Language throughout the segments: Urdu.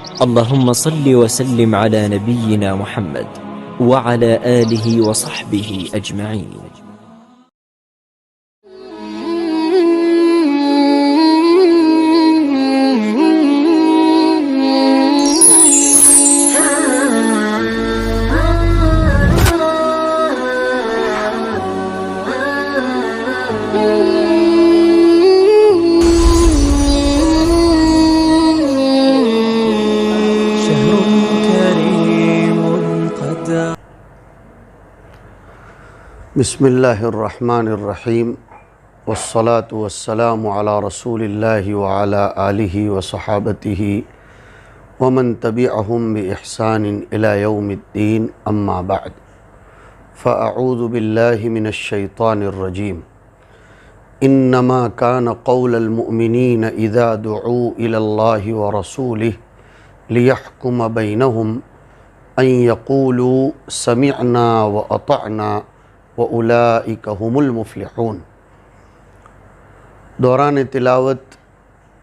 اللهم صل وسلم على نبينا محمد وعلى آله وصحبه أجمعين. بسم اللہ الرحمن الرحیم والصلاة والسلام علی رسول اللہ وعلی آلہ وصحابتہ ومن تبعہم بإحسان إلی یوم الدین اما بعد فاعوذ باللہ من الشیطان الرجیم انما کان قول المؤمنین اذا دعوا إلی اللہ ورسولہ لیحکم بینہم ان یقولوا سمعنا وأطعنا وَأُولَئِكَ هُمُ الْمُفْلِحُونَ۔ دوران تلاوت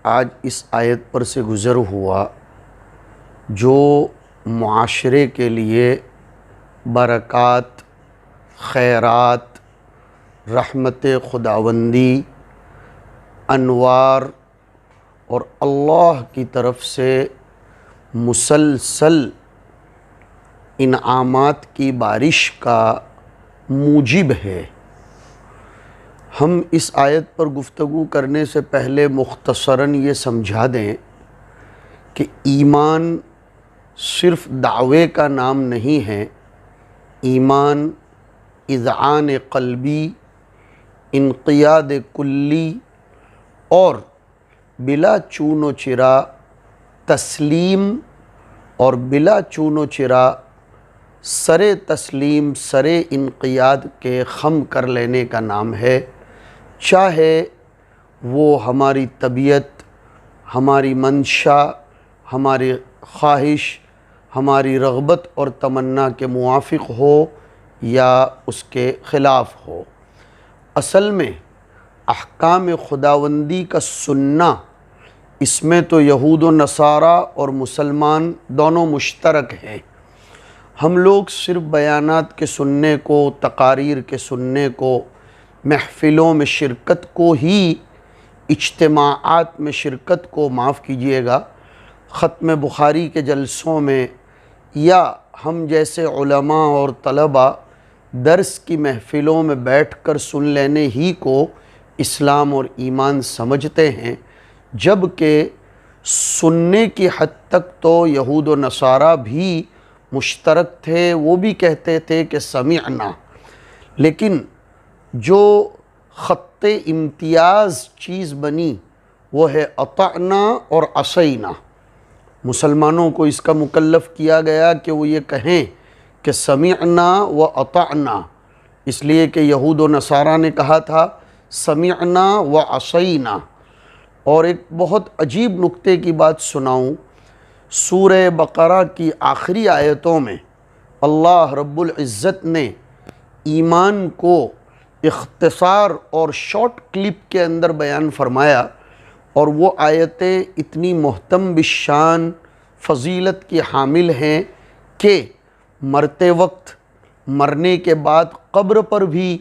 آج اس آیت پر سے گزر ہوا جو معاشرے کے لیے برکات، خیرات، رحمت خداوندی، انوار اور اللہ کی طرف سے مسلسل انعامات کی بارش کا موجب ہے۔ ہم اس آیت پر گفتگو کرنے سے پہلے مختصراً یہ سمجھا دیں کہ ایمان صرف دعوے کا نام نہیں ہے۔ ایمان اذعان قلبی، انقیاد کلی اور بلا چون و چرا تسلیم اور بلا چون و چرا سر تسلیم، سر انقیاد کے خم کر لینے کا نام ہے، چاہے وہ ہماری طبیعت، ہماری منشا، ہماری خواہش، ہماری رغبت اور تمنا کے موافق ہو یا اس کے خلاف ہو۔ اصل میں احکام خداوندی کا سننا، اس میں تو یہود و نصارہ اور مسلمان دونوں مشترک ہیں۔ ہم لوگ صرف بیانات کے سننے کو، تقاریر کے سننے کو، محفلوں میں شرکت کو ہی، اجتماعات میں شرکت کو معاف کیجئے گا، ختم بخاری کے جلسوں میں یا ہم جیسے علماء اور طلباء درس کی محفلوں میں بیٹھ کر سن لینے ہی کو اسلام اور ایمان سمجھتے ہیں، جبکہ سننے کی حد تک تو یہود و نصارہ بھی مشترک تھے۔ وہ بھی کہتے تھے کہ سمعنا، لیکن جو خط امتیاز چیز بنی وہ ہے اطعنا اور عصینا۔ مسلمانوں کو اس کا مکلف کیا گیا کہ وہ یہ کہیں کہ سمعنا و اطعنا، اس لیے کہ یہود و نصارہ نے کہا تھا سمعنا و عصینا۔ اور ایک بہت عجیب نکتے کی بات سناؤں، سورہ بقرہ کی آخری آیتوں میں اللہ رب العزت نے ایمان کو اختصار اور شارٹ کلپ کے اندر بیان فرمایا، اور وہ آیتیں اتنی محتم بالشان فضیلت کی حامل ہیں کہ مرتے وقت، مرنے کے بعد قبر پر بھی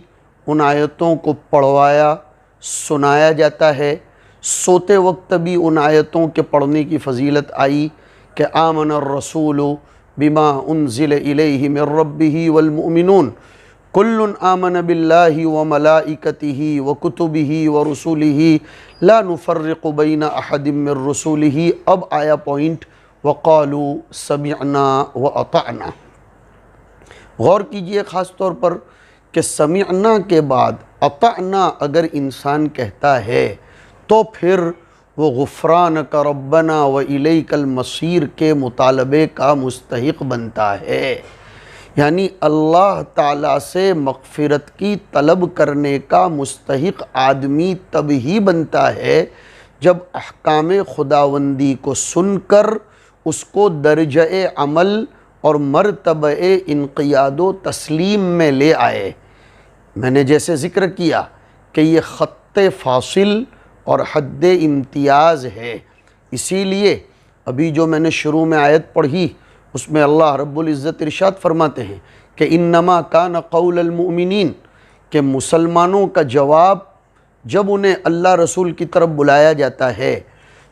ان آیتوں کو پڑھوایا، سنایا جاتا ہے۔ سوتے وقت بھی ان آیتوں کے پڑھنے کی فضیلت آئی کہ آمن الرسول بما انزل الیہ من ربہ والمؤمنون کل آمن باللہ وملائکتہ وکتبہ ورسلہ لا نفرق بین احد من رسلہ۔ اب آیا پوائنٹ وقالوا سمعنا واطعنا۔ غور کیجئے خاص طور پر کہ سمعنا کے بعد اطعنا اگر انسان کہتا ہے تو پھر وہ غفرانک ربنا و الیک المصیر کے مطالبے کا مستحق بنتا ہے، یعنی اللہ تعالیٰ سے مغفرت کی طلب کرنے کا مستحق آدمی تب ہی بنتا ہے جب احکام خداوندی کو سن کر اس کو درجہ عمل اور مرتبہ انقیاد و تسلیم میں لے آئے۔ میں نے جیسے ذکر کیا کہ یہ خط فاصل اور حد امتیاز ہے، اسی لیے ابھی جو میں نے شروع میں آیت پڑھی اس میں اللہ رب العزت ارشاد فرماتے ہیں کہ انما کان قول المؤمنین، کہ مسلمانوں کا جواب جب انہیں اللہ رسول کی طرف بلایا جاتا ہے،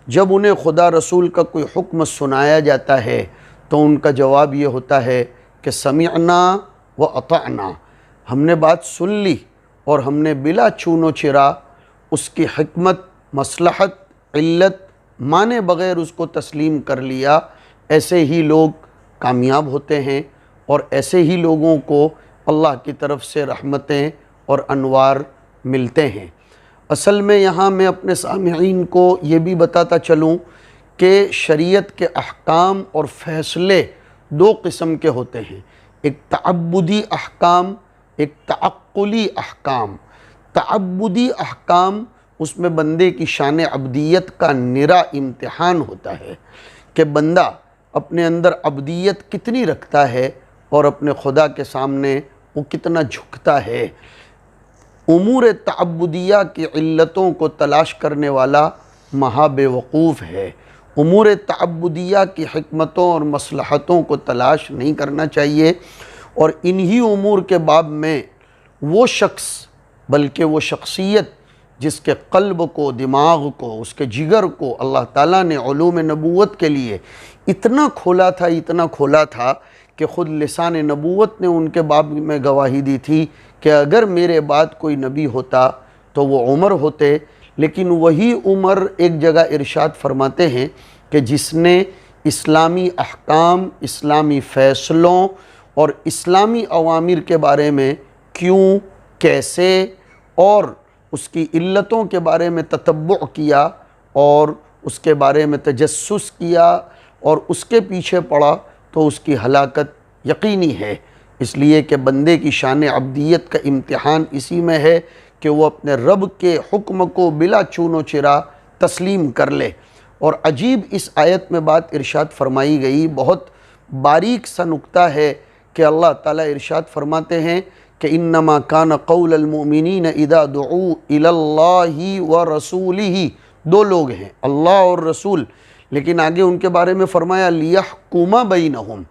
جب انہیں خدا رسول کا کوئی حکم سنایا جاتا ہے تو ان کا جواب یہ ہوتا ہے کہ سمعنا و اطعنا، ہم نے بات سن لی اور ہم نے بلا چون و چرا اس کی حکمت، مصلحت، علت مانے بغیر اس کو تسلیم کر لیا۔ ایسے ہی لوگ کامیاب ہوتے ہیں اور ایسے ہی لوگوں کو اللہ کی طرف سے رحمتیں اور انوار ملتے ہیں۔ اصل میں یہاں میں اپنے سامعین کو یہ بھی بتاتا چلوں کہ شریعت کے احکام اور فیصلے دو قسم کے ہوتے ہیں، ایک تعبدی احکام، ایک تعقلی احکام۔ تعبدی احکام اس میں بندے کی شان عبدیت کا نرا امتحان ہوتا ہے کہ بندہ اپنے اندر عبدیت کتنی رکھتا ہے اور اپنے خدا کے سامنے وہ کتنا جھکتا ہے۔ امور تعبدیہ کی علتوں کو تلاش کرنے والا مہا بے وقوف ہے۔ امور تعبدیہ کی حکمتوں اور مصلحتوں کو تلاش نہیں کرنا چاہیے، اور انہی امور کے باب میں وہ شخص، بلکہ وہ شخصیت جس کے قلب کو، دماغ کو، اس کے جگر کو اللہ تعالیٰ نے علوم نبوت کے لیے اتنا کھولا تھا کہ خود لسان نبوت نے ان کے باب میں گواہی دی تھی کہ اگر میرے بعد کوئی نبی ہوتا تو وہ عمر ہوتے۔ لیکن وہی عمر ایک جگہ ارشاد فرماتے ہیں کہ جس نے اسلامی احکام، اسلامی فیصلوں اور اسلامی اوامر کے بارے میں کیوں، کیسے اور اس کی علتوں کے بارے میں تتبع کیا اور اس کے بارے میں تجسس کیا اور اس کے پیچھے پڑا تو اس کی ہلاکت یقینی ہے۔ اس لیے کہ بندے کی شان عبدیت کا امتحان اسی میں ہے کہ وہ اپنے رب کے حکم کو بلا چون و چرا تسلیم کر لے۔ اور عجیب اس آیت میں بات ارشاد فرمائی گئی، بہت باریک سا نکتہ ہے کہ اللہ تعالیٰ ارشاد فرماتے ہیں کہ انما کان قول المؤمنین اذا دعوا الی اللہ ورسولہ، دو لوگ ہیں اللہ اور رسول، لیکن آگے ان کے بارے میں فرمایا لیحکم بینہم،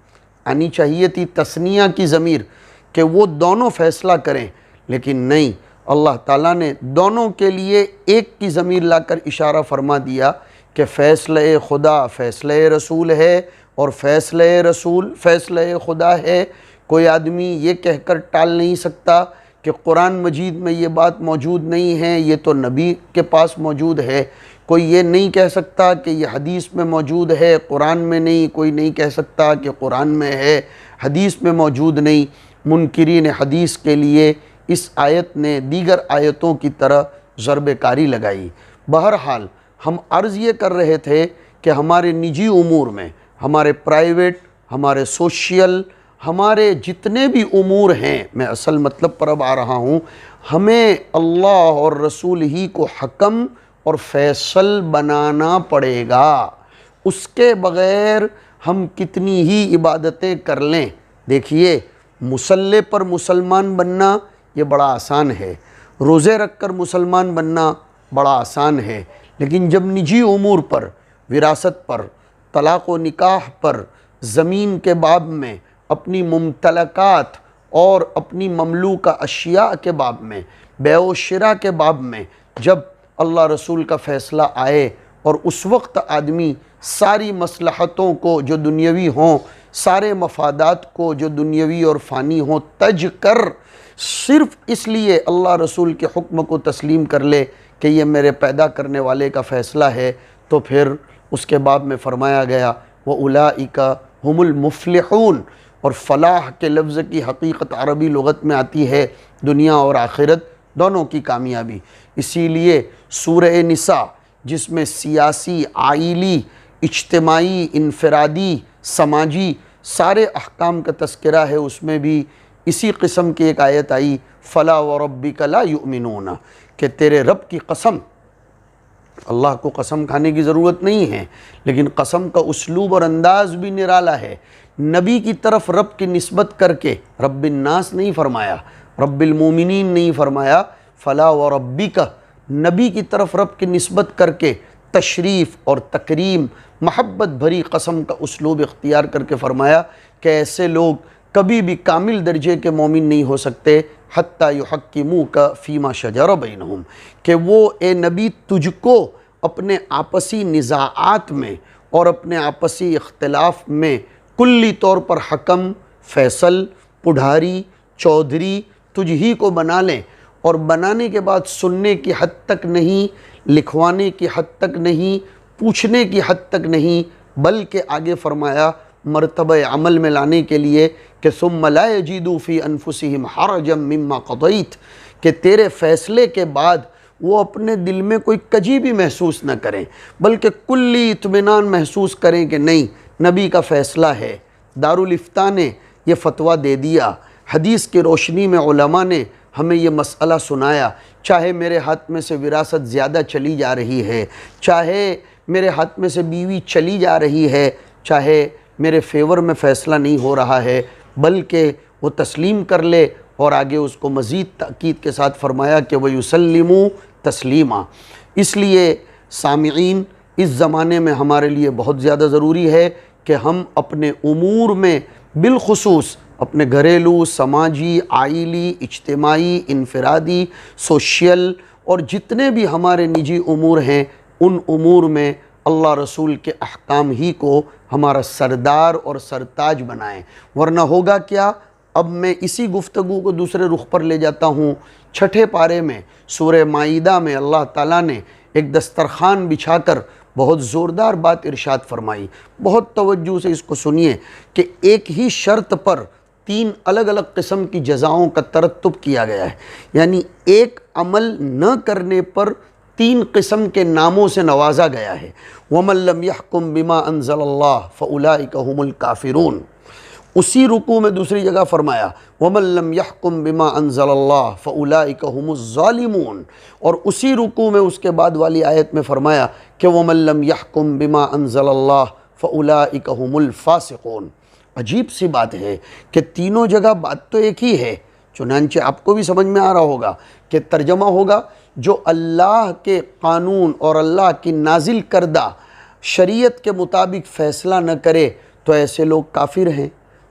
آنی چاہیے تھی تثنیہ کی ضمیر کہ وہ دونوں فیصلہ کریں، لیکن نہیں، اللہ تعالیٰ نے دونوں کے لیے ایک کی ضمیر لا کر اشارہ فرما دیا کہ فیصلہ خدا فیصلہ رسول ہے اور فیصلہ رسول فیصلہ خدا ہے۔ کوئی آدمی یہ کہہ کر ٹال نہیں سکتا کہ قرآن مجید میں یہ بات موجود نہیں ہے، یہ تو نبی کے پاس موجود ہے۔ کوئی یہ نہیں کہہ سکتا کہ یہ حدیث میں موجود ہے، قرآن میں نہیں۔ کوئی نہیں کہہ سکتا کہ قرآن میں ہے، حدیث میں موجود نہیں۔ منکرین حدیث کے لیے اس آیت نے دیگر آیتوں کی طرح ضرب کاری لگائی۔ بہرحال ہم عرض یہ کر رہے تھے کہ ہمارے نجی امور میں، ہمارے پرائیویٹ، ہمارے سوشل، ہمارے جتنے بھی امور ہیں، میں اصل مطلب پر اب آ رہا ہوں، ہمیں اللہ اور رسول ہی کو حکم اور فیصل بنانا پڑے گا۔ اس کے بغیر ہم کتنی ہی عبادتیں کر لیں، دیکھیے مصلی پر مسلمان بننا یہ بڑا آسان ہے، روزے رکھ کر مسلمان بننا بڑا آسان ہے، لیکن جب نجی امور پر، وراثت پر، طلاق و نکاح پر، زمین کے باب میں، اپنی ممتلکات اور اپنی مملوکہ اشیاء کے باب میں، بیع و شراء کے باب میں جب اللہ رسول کا فیصلہ آئے اور اس وقت آدمی ساری مصلحتوں کو جو دنیاوی ہوں، سارے مفادات کو جو دنیاوی اور فانی ہوں تج کر صرف اس لیے اللہ رسول کے حکم کو تسلیم کر لے کہ یہ میرے پیدا کرنے والے کا فیصلہ ہے، تو پھر اس کے باب میں فرمایا گیا وَأُولَئِكَ هُمُ الْمُفْلِحُونَ، اور فلاح کے لفظ کی حقیقت عربی لغت میں آتی ہے دنیا اور آخرت دونوں کی کامیابی۔ اسی لیے سورہ نساء جس میں سیاسی، عائلی، اجتماعی، انفرادی، سماجی سارے احکام کا تذکرہ ہے، اس میں بھی اسی قسم کی ایک آیت آئی فَلَا وَرَبِّكَ لَا يُؤْمِنُونَ، کہ تیرے رب کی قسم۔ اللہ کو قسم کھانے کی ضرورت نہیں ہے، لیکن قسم کا اسلوب اور انداز بھی نرالا ہے۔ نبی کی طرف رب کی نسبت کر کے رب الناس نہیں فرمایا، رب المومنین نہیں فرمایا، فلا وربک، نبی کی طرف رب کی نسبت کر کے تشریف اور تکریم، محبت بھری قسم کا اسلوب اختیار کر کے فرمایا کہ ایسے لوگ کبھی بھی کامل درجے کے مومن نہیں ہو سکتے حتیٰ یحکموک فیما شجر بینہم، کہ وہ اے نبی تجھ کو اپنے آپسی نزاعات میں اور اپنے آپسی اختلاف میں کلی طور پر حکم، فیصل، پڑھاری، چودھری تجھ ہی کو بنا لیں، اور بنانے کے بعد سننے کی حد تک نہیں، لکھوانے کی حد تک نہیں، پوچھنے کی حد تک نہیں، بلکہ آگے فرمایا مرتبہ عمل میں لانے کے لیے کہ ثم لا یجدوا فی انفسہم حرجا مما قضیت، کہ تیرے فیصلے کے بعد وہ اپنے دل میں کوئی کجی بھی محسوس نہ کریں، بلکہ کلی اطمینان محسوس کریں کہ نہیں، نبی کا فیصلہ ہے، دارالافتاء نے یہ فتویٰ دے دیا، حدیث کی روشنی میں علماء نے ہمیں یہ مسئلہ سنایا، چاہے میرے ہاتھ میں سے وراثت زیادہ چلی جا رہی ہے، چاہے میرے ہاتھ میں سے بیوی چلی جا رہی ہے، چاہے میرے فیور میں فیصلہ نہیں ہو رہا ہے، بلکہ وہ تسلیم کر لے، اور آگے اس کو مزید تاکید کے ساتھ فرمایا کہ وَيُسَلِّمُوا تسلیما۔ اس لیے سامعین، اس زمانے میں ہمارے لیے بہت زیادہ ضروری ہے کہ ہم اپنے امور میں بالخصوص اپنے گھریلو، سماجی، عائلی، اجتماعی، انفرادی، سوشل اور جتنے بھی ہمارے نجی امور ہیں، ان امور میں اللہ رسول کے احکام ہی کو ہمارا سردار اور سرتاج بنائیں، ورنہ ہوگا کیا؟ اب میں اسی گفتگو کو دوسرے رخ پر لے جاتا ہوں۔ 6 پارے میں سورہ مائدہ میں اللہ تعالیٰ نے ایک دسترخوان بچھا کر بہت زوردار بات ارشاد فرمائی، بہت توجہ سے اس کو سنیے، کہ ایک ہی شرط پر 3 الگ الگ قسم کی جزاؤں کا ترتب کیا گیا ہے، یعنی ایک عمل نہ کرنے پر 3 قسم کے ناموں سے نوازا گیا ہے۔ وَمَن لَّمْ يَحْكُم بِمَا أَنزَلَ اللَّهُ فَأُولَٰئِكَ هُمُ الْكَافِرُونَ۔ اسی رکوع میں دوسری جگہ فرمایا وَمَن لَّمْ يَحْكُم بِمَا أَنزَلَ اللَّهُ فَأُولَٰئِكَ هُمُ الظَّالِمُونَ، اور اسی رکوع میں اس کے بعد والی آیت میں فرمایا کہ وَمَن لَّمْ يَحْكُم بِمَا أَنزَلَ اللَّهُ فَأُولَٰئِكَ هُمُ الْفَاسِقُونَ۔ عجیب سی بات ہے کہ تینوں جگہ بات تو ایک ہی ہے، چنانچہ آپ کو بھی سمجھ میں آ رہا ہوگا کہ ترجمہ ہوگا جو اللہ کے قانون اور اللہ کی نازل کردہ شریعت کے مطابق فیصلہ نہ کرے تو ایسے لوگ کافر ہیں۔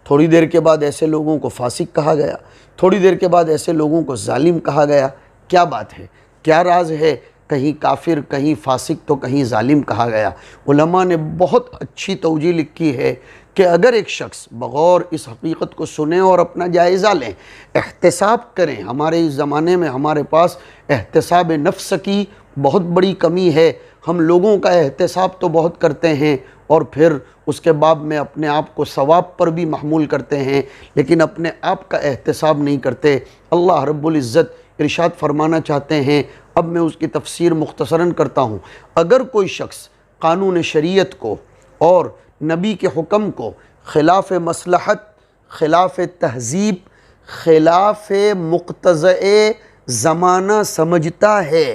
تھوڑی دیر کے بعد ایسے لوگوں کو فاسق کہا گیا، تھوڑی دیر کے بعد ایسے لوگوں کو ظالم کہا گیا۔ کیا بات ہے؟ کیا راز ہے؟ کہیں کافر، کہیں فاسق تو کہیں ظالم کہا گیا۔ علماء نے بہت اچھی توجیہ لکھی ہے کہ اگر ایک شخص بغور اس حقیقت کو سنیں اور اپنا جائزہ لیں، احتساب کریں، ہمارے اس زمانے میں ہمارے پاس احتساب نفس کی بہت بڑی کمی ہے، ہم لوگوں کا احتساب تو بہت کرتے ہیں اور پھر اس کے بعد میں اپنے آپ کو ثواب پر بھی محمول کرتے ہیں، لیکن اپنے آپ کا احتساب نہیں کرتے۔ اللہ رب العزت ارشاد فرمانا چاہتے ہیں، اب میں اس کی تفسیر مختصراً کرتا ہوں۔ اگر کوئی شخص قانون شریعت کو اور نبی کے حکم کو خلاف مصلحت، خلاف تہذیب، خلاف مقتضی زمانہ سمجھتا ہے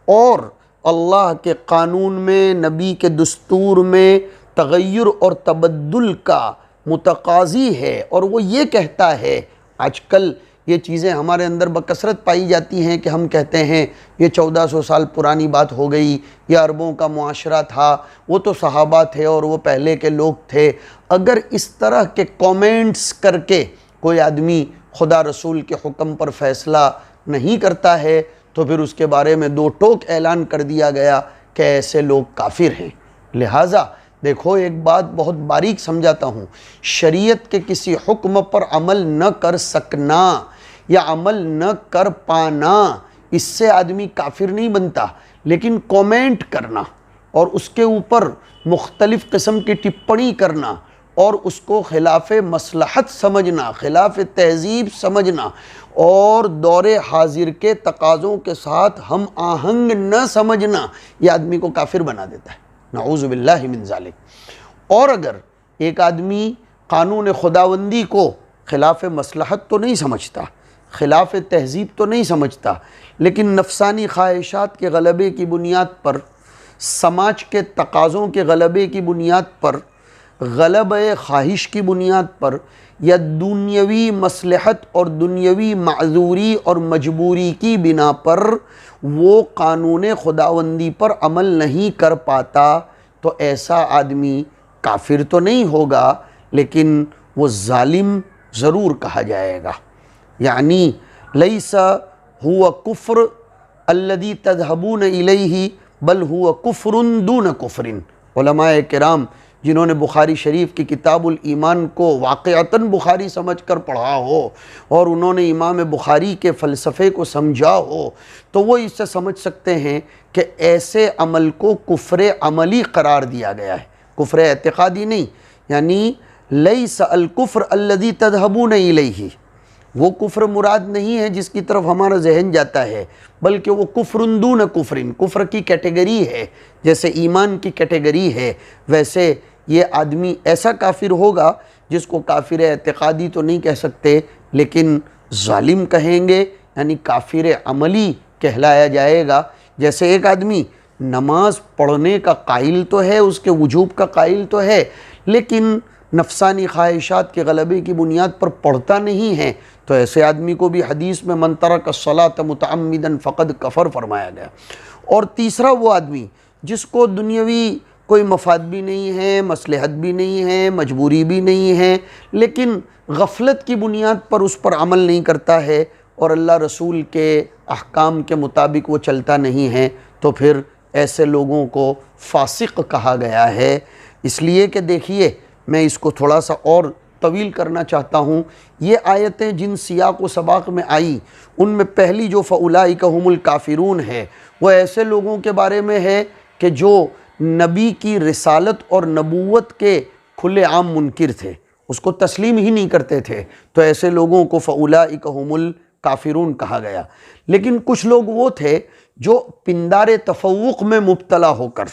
اور اللہ کے قانون میں، نبی کے دستور میں تغیر اور تبدل کا متقاضی ہے، اور وہ یہ کہتا ہے، آج کل یہ چیزیں ہمارے اندر بکثرت پائی جاتی ہیں کہ ہم کہتے ہیں یہ 1400 سال پرانی بات ہو گئی، یہ عربوں کا معاشرہ تھا، وہ تو صحابہ تھے اور وہ پہلے کے لوگ تھے۔ اگر اس طرح کے کومنٹس کر کے کوئی آدمی خدا رسول کے حکم پر فیصلہ نہیں کرتا ہے تو پھر اس کے بارے میں 2 ٹوک اعلان کر دیا گیا کہ ایسے لوگ کافر ہیں۔ لہٰذا دیکھو، ایک بات بہت باریک سمجھاتا ہوں، شریعت کے کسی حکم پر عمل نہ کر سکنا یا عمل نہ کر پانا، اس سے آدمی کافر نہیں بنتا، لیکن کومنٹ کرنا اور اس کے اوپر مختلف قسم کی ٹپڑی کرنا اور اس کو خلاف مصلحت سمجھنا، خلاف تہذیب سمجھنا اور دور حاضر کے تقاضوں کے ساتھ ہم آہنگ نہ سمجھنا، یہ آدمی کو کافر بنا دیتا ہے، نعوذ باللہ من ذالک۔ اور اگر ایک آدمی قانون خداوندی کو خلاف مصلحت تو نہیں سمجھتا، خلاف تہذیب تو نہیں سمجھتا، لیکن نفسانی خواہشات کے غلبے کی بنیاد پر، سماج کے تقاضوں کے غلبے کی بنیاد پر غلبہ خواہش کی بنیاد پر یا دنیاوی مصلحت اور دنیاوی معذوری اور مجبوری کی بنا پر وہ قانون خداوندی پر عمل نہیں کر پاتا تو ایسا آدمی کافر تو نہیں ہوگا لیکن وہ ظالم ضرور کہا جائے گا۔ یعنی لیس ہوا کفر الذی تذہبون الیہ بل ہوا کفر دون کفر۔ علماء کرام جنہوں نے بخاری شریف کی کتاب الایمان کو واقعتاً بخاری سمجھ کر پڑھا ہو اور انہوں نے امام بخاری کے فلسفے کو سمجھا ہو تو وہ اس سے سمجھ سکتے ہیں کہ ایسے عمل کو کفر عملی قرار دیا گیا ہے، کفر اعتقادی نہیں۔ یعنی لیس الکفر الذی تذہبون الیہ، وہ کفر مراد نہیں ہے جس کی طرف ہمارا ذہن جاتا ہے، بلکہ وہ کفر دون کفر، کفر کی کیٹیگری ہے، جیسے ایمان کی کیٹیگری ہے ویسے یہ آدمی ایسا کافر ہوگا جس کو کافر اعتقادی تو نہیں کہہ سکتے لیکن ظالم کہیں گے، یعنی کافر عملی کہلایا جائے گا۔ جیسے ایک آدمی نماز پڑھنے کا قائل تو ہے، اس کے وجوب کا قائل تو ہے، لیکن نفسانی خواہشات کے غلبے کی بنیاد پر پڑھتا نہیں ہے، تو ایسے آدمی کو بھی حدیث میں من ترک الصلاۃ متعمدا فقد کفر فرمایا گیا۔ اور تیسرا وہ آدمی جس کو دنیاوی کوئی مفاد بھی نہیں ہے، مصلحت بھی نہیں ہے، مجبوری بھی نہیں ہے، لیکن غفلت کی بنیاد پر اس پر عمل نہیں کرتا ہے اور اللہ رسول کے احکام کے مطابق وہ چلتا نہیں ہے، تو پھر ایسے لوگوں کو فاسق کہا گیا ہے۔ اس لیے کہ دیکھیے میں اس کو تھوڑا سا اور طویل کرنا چاہتا ہوں، یہ آیتیں جن سیاق و سباق میں آئی ان میں پہلی جو فَأُولَئِكَ هُمُ الْكَافِرُونَ ہے وہ ایسے لوگوں کے بارے میں ہے کہ جو نبی کی رسالت اور نبوت کے کھلے عام منکر تھے، اس کو تسلیم ہی نہیں کرتے تھے، تو ایسے لوگوں کو فَأُولَئِكَ هُمُ الْكَافِرُونَ کہا گیا۔ لیکن کچھ لوگ وہ تھے جو پندار تفوق میں مبتلا ہو کر،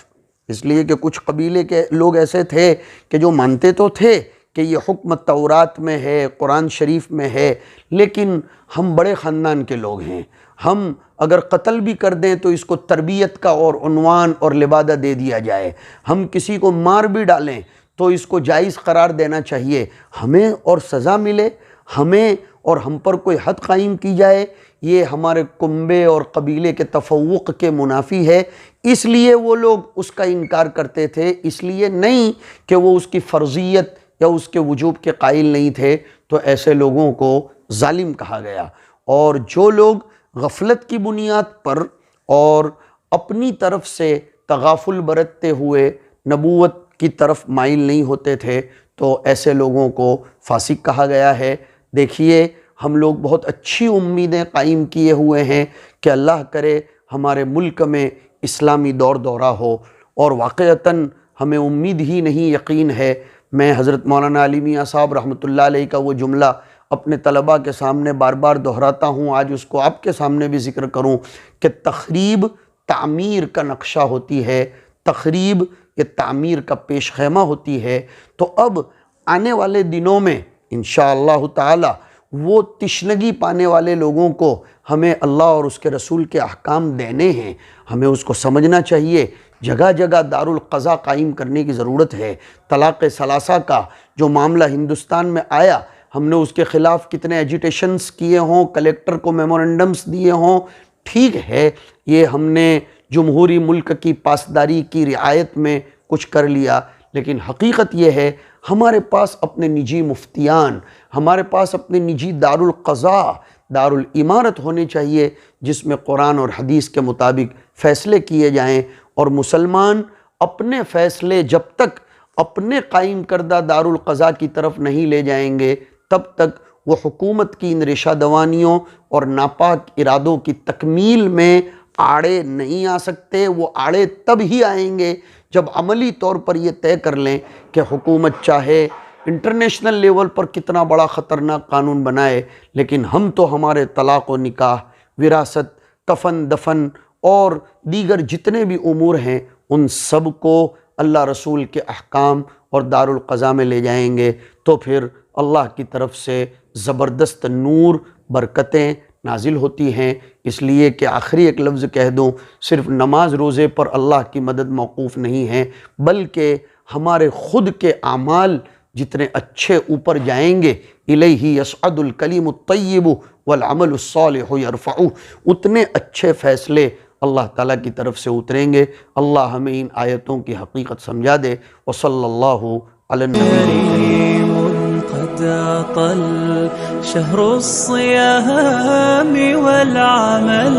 اس لیے کہ کچھ قبیلے کے لوگ ایسے تھے کہ جو مانتے تو تھے کہ یہ حکم تورات میں ہے، قرآن شریف میں ہے، لیکن ہم بڑے خاندان کے لوگ ہیں، ہم اگر قتل بھی کر دیں تو اس کو تربیت کا اور عنوان اور لبادہ دے دیا جائے، ہم کسی کو مار بھی ڈالیں تو اس کو جائز قرار دینا چاہیے، ہمیں اور سزا ملے، ہمیں اور ہم پر کوئی حد قائم کی جائے، یہ ہمارے کنبے اور قبیلے کے تفوق کے منافی ہے۔ اس لیے وہ لوگ اس کا انکار کرتے تھے، اس لیے نہیں کہ وہ اس کی فرضیت یا اس کے وجوب کے قائل نہیں تھے، تو ایسے لوگوں کو ظالم کہا گیا۔ اور جو لوگ غفلت کی بنیاد پر اور اپنی طرف سے تغافل برتتے ہوئے نبوت کی طرف مائل نہیں ہوتے تھے تو ایسے لوگوں کو فاسق کہا گیا ہے۔ دیکھیے ہم لوگ بہت اچھی امیدیں قائم کیے ہوئے ہیں کہ اللہ کرے ہمارے ملک میں اسلامی دور دورہ ہو، اور واقعتاً ہمیں امید ہی نہیں یقین ہے۔ میں حضرت مولانا علی میاں صاحب رحمۃ اللہ علیہ کا وہ جملہ اپنے طلباء کے سامنے بار بار دہراتا ہوں، آج اس کو آپ کے سامنے بھی ذکر کروں کہ تخریب تعمیر کا نقشہ ہوتی ہے، تخریب یہ تعمیر کا پیش خیمہ ہوتی ہے۔ تو اب آنے والے دنوں میں انشاءاللہ تعالی وہ تشنگی پانے والے لوگوں کو ہمیں اللہ اور اس کے رسول کے احکام دینے ہیں، ہمیں اس کو سمجھنا چاہیے۔ جگہ جگہ دارالقضاء قائم کرنے کی ضرورت ہے۔ طلاق ثلاثہ کا جو معاملہ ہندوستان میں آیا، ہم نے اس کے خلاف کتنے ایجیٹیشنز کیے ہوں، کلیکٹر کو میمورنڈمز دیے ہوں، ٹھیک ہے یہ ہم نے جمہوری ملک کی پاسداری کی رعایت میں کچھ کر لیا، لیکن حقیقت یہ ہے ہمارے پاس اپنے نجی مفتیان، ہمارے پاس اپنے نجی دارالقضاء، دارالامارت ہونے چاہیے جس میں قرآن اور حدیث کے مطابق فیصلے کیے جائیں، اور مسلمان اپنے فیصلے جب تک اپنے قائم کردہ دارالقضاء کی طرف نہیں لے جائیں گے تب تک وہ حکومت کی ان رشا دوانیوں اور ناپاک ارادوں کی تکمیل میں آڑے نہیں آ سکتے۔ وہ آڑے تب ہی آئیں گے جب عملی طور پر یہ طے کر لیں کہ حکومت چاہے انٹرنیشنل لیول پر کتنا بڑا خطرناک قانون بنائے، لیکن ہم تو ہمارے طلاق و نکاح، وراثت، کفن دفن اور دیگر جتنے بھی امور ہیں ان سب کو اللہ رسول کے احکام اور دارالقضاء میں لے جائیں گے، تو پھر اللہ کی طرف سے زبردست نور، برکتیں نازل ہوتی ہیں۔ اس لیے کہ آخری ایک لفظ کہہ دوں، صرف نماز روزے پر اللہ کی مدد موقوف نہیں ہے، بلکہ ہمارے خود کے اعمال جتنے اچھے اوپر جائیں گے، الیہ یصعد الکلم الطیب والعمل الصالح یرفعہ، اتنے اچھے فیصلے اللہ تعالیٰ کی طرف سے اتریں گے۔ اللہ ہمیں ان آیتوں کی حقیقت سمجھا دے۔ وصلی اللہ علی النبی الکریم۔ قد أطل شهر الصيام والعمل،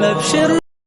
أبشر